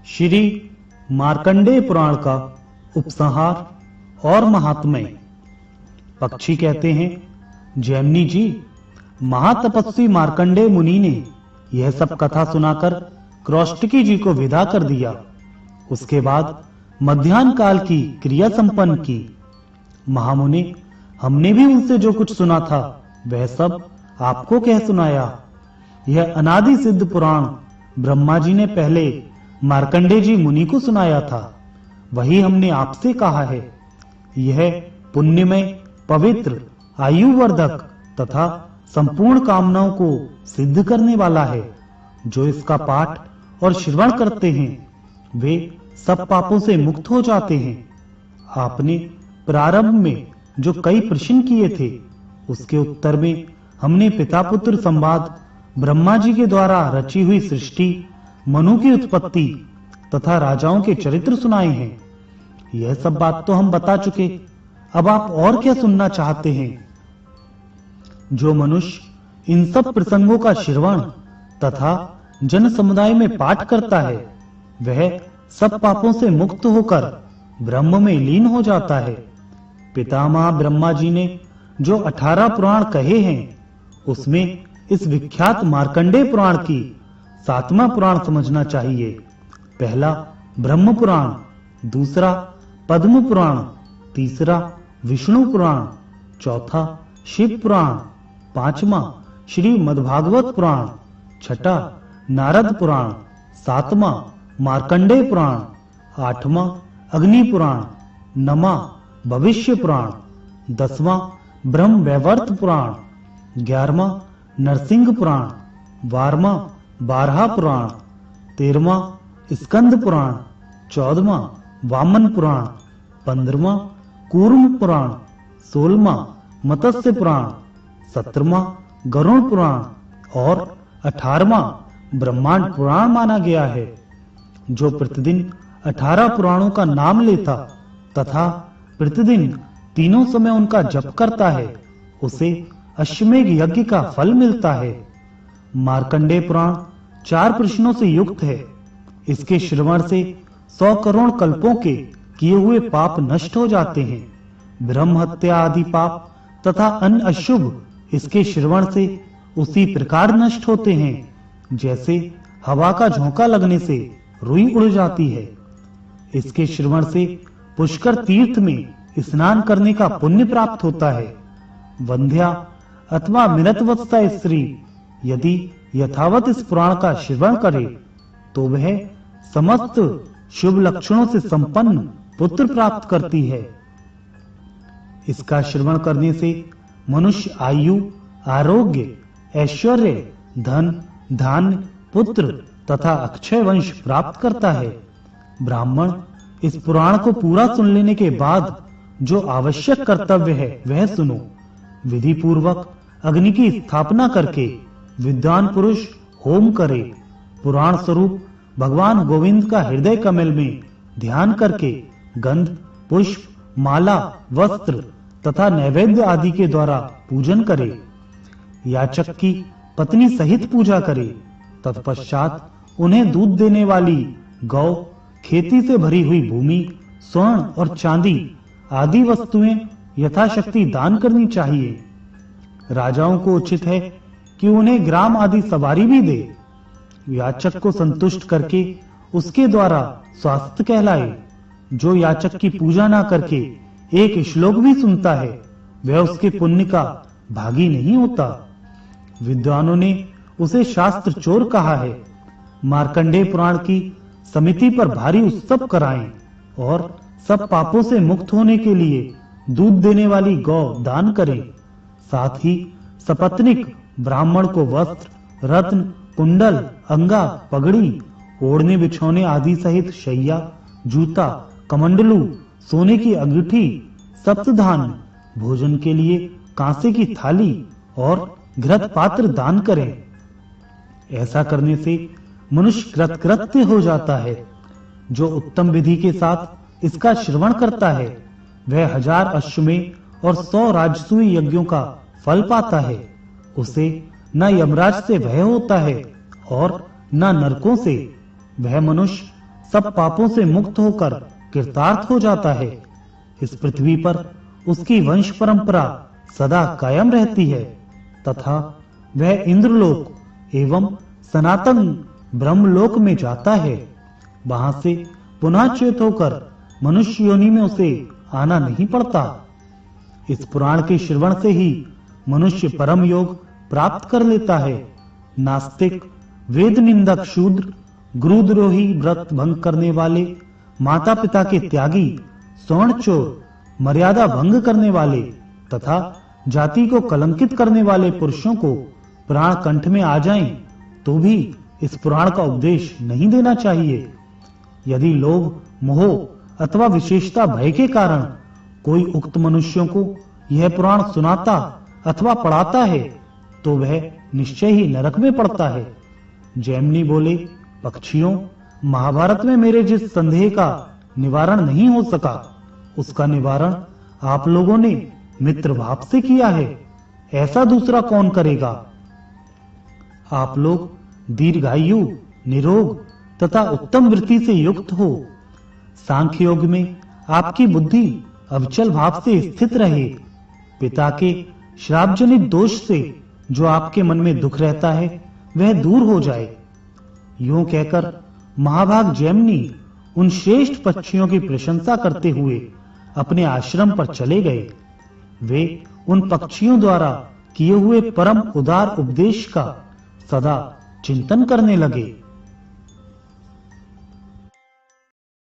श्री मार्कंडेय पुराण का उपसंहार और महात्म्य। पक्षी कहते हैं, जैमिनी जी, महातपस्वी मार्कंडेय मुनि ने यह सब कथा सुनाकर क्रौष्टकी जी को विदा कर दिया। उसके बाद मध्याह्न काल की क्रिया संपन्न की। महामुनि, हमने भी उनसे जो कुछ सुना था वह सब आपको कह सुनाया। यह अनादि सिद्ध पुराण ब्रह्मा जी ने पहले मार्कंडेय जी मुनि को सुनाया था, वही हमने आपसे कहा है। यह पुण्यमय, पवित्र, आयुवर्धक तथा संपूर्ण कामनाओं को सिद्ध करने वाला है। जो इसका पाठ और श्रवण करते हैं वे सब पापों से मुक्त हो जाते हैं। आपने प्रारंभ में जो कई प्रश्न किए थे उसके उत्तर में हमने पिता पुत्र संवाद, ब्रह्मा जी के द्वारा रची हुई सृष्टि, मनु की उत्पत्ति तथा राजाओं के चरित्र सुनाए हैं। यह सब बात तो हम बता चुके, अब आप और क्या सुनना चाहते हैं? जो मनुष्य इन सब प्रसंगों का श्रवण तथा जन समुदाय में पाठ करता है वह सब पापों से मुक्त होकर ब्रह्म में लीन हो जाता है। पितामह ब्रह्मा जी ने जो 18 पुराण कहे हैं उसमें इस विख्यात मार्कंडेय पुराण की 7वां पुराण समझना चाहिए। पहला ब्रह्म पुराण, दूसरा पद्म पुराण, तीसरा विष्णु पुराण, चौथा शिव पुराण, पांचवा श्री मद्भागवत पुराण, छठा नारद पुराण, सातवां मार्कंडेय पुराण, आठवां अग्नि पुराण, नौवां भविष्य पुराण, 10वां ब्रह्म वैवर्त पुराण, 11वां नरसिंह पुराण, 12वां बारहा पुराण, 13वां स्कंद पुराण, 14वां वामन पुराण, 15वां कूर्म पुराण, 16वां मत्स्य पुराण, 17वां गरुड़ पुराण और 18वां ब्रह्मांड पुराण माना गया है। जो प्रतिदिन 18 पुराणों का नाम लेता तथा प्रतिदिन तीनों समय उनका जप करता है उसे अश्वमेध यज्ञ का फल मिलता है। मार्कंडेय पुराण 4 प्रश्नों से युक्त है। इसके श्रवण से 100 करोड़ कल्पों के किए हुए पाप नष्ट हो जाते हैं। ब्रह्म हत्या आदि पाप तथा अन्य अशुभ इसके श्रवण से उसी प्रकार नष्ट होते हैं जैसे हवा का झोंका लगने से रुई उड़ जाती है। इसके श्रवण से पुष्कर तीर्थ में स्नान करने का पुण्य प्राप्त होता है। वंध्या अथवा मिनतवत्सा स्त्री यदि यथावत इस पुराण का श्रवण करे तो वह समस्त शुभ लक्षणों से संपन्न पुत्र प्राप्त करती है। इसका श्रवण करने से मनुष्य आयु, आरोग्य, ऐश्वर्य, धन, धान्य, पुत्र तथा अक्षय वंश प्राप्त करता है। ब्राह्मण इस पुराण को पूरा सुन लेने के बाद जो आवश्यक कर्तव्य है वह सुनो। विधि पूर्वक अग्नि की स्थापना करके विद्वान पुरुष होम करे। पुराण स्वरूप भगवान गोविंद का हृदय कमल में ध्यान करके गंध, पुष्प, माला, वस्त्र तथा नैवेद्य आदि के द्वारा पूजन करे। याचक की पत्नी सहित पूजा करे। तत्पश्चात उन्हें दूध देने वाली गौ, खेती से भरी हुई भूमि, स्वर्ण और चांदी आदि वस्तुएं यथाशक्ति दान करनी चाहिए। राजाओं को उचित है कि उन्हें ग्राम आदि सवारी भी दे। याचक को संतुष्ट करके उसके द्वारा स्वास्थ्य कहलाए। जो याचक की पूजा ना करके एक श्लोक भी सुनता है वह उसके पुण्य का भागी नहीं होता। विद्वानों ने उसे शास्त्र चोर कहा है। मार्कंडेय पुराण की समिति पर भारी उत्सव कराएं और सब पापों से मुक्त होने के लिए दूध देने वाली गौ दान करें। साथ ही सपत्निक ब्राह्मण को वस्त्र, रत्न, कुंडल, अंगा, पगड़ी, ओढ़ने बिछौने आदि सहित शैया, जूता, कमंडलू, सोने की अंगूठी, सप्तधान, भोजन के लिए कांसे की थाली और घृत पात्र दान करें। ऐसा करने से मनुष्य कृतकृत्य हो जाता है। जो उत्तम विधि के साथ इसका श्रवण करता है वह 1000 अश्वमेध और 100 राजसूय यज्ञों का फल पाता है। उसे न यमराज से भय होता है और न नरकों से। वह मनुष्य सब पापों से मुक्त होकर कृतार्थ हो जाता है। इस पृथ्वी पर उसकी वंश परंपरा सदा कायम रहती है तथा वह इंद्रलोक एवं सनातन ब्रह्मलोक में जाता है। वहां से पुनः च्युत होकर मनुष्य योनि में उसे आना नहीं पड़ता। इस पुराण के श्रवण से ही मनुष्य परम योग प्राप्त कर लेता है। नास्तिक, वेद निंदक शूद्र, गुरुद्रोही, व्रत भंग करने वाले, माता पिता के त्यागी, स्वर्ण चोर, मर्यादा भंग करने वाले तथा जाति को कलंकित करने वाले पुरुषों को प्राण कंठ में आ जाएं तो भी इस पुराण का उपदेश नहीं देना चाहिए। यदि लोग, मोह अथवा विशेषता भय के कारण कोई उक्त मनुष्यों को यह पुराण सुनाता अथवा पढ़ाता है तो वह निश्चय ही नरक में पड़ता है। जैमिनी बोले, पक्षियों, महाभारत में मेरे जिस संदेह का निवारण नहीं हो सका उसका निवारण आप लोगों ने मित्र भाव से किया है। ऐसा दूसरा कौन करेगा? आप लोग दीर्घायु, निरोग तथा उत्तम वृत्ति से युक्त हो। सांख्य योग में आपकी बुद्धि अविचल भाव से स्थित रहे। पिता के श्रापजनित दोष से जो आपके मन में दुख रहता है वह दूर हो जाए। यूं कहकर महाभाग जैमिनी उन श्रेष्ठ पक्षियों की प्रशंसा करते हुए अपने आश्रम पर चले गए। वे उन पक्षियों द्वारा किए हुए परम उदार उपदेश का सदा चिंतन करने लगे।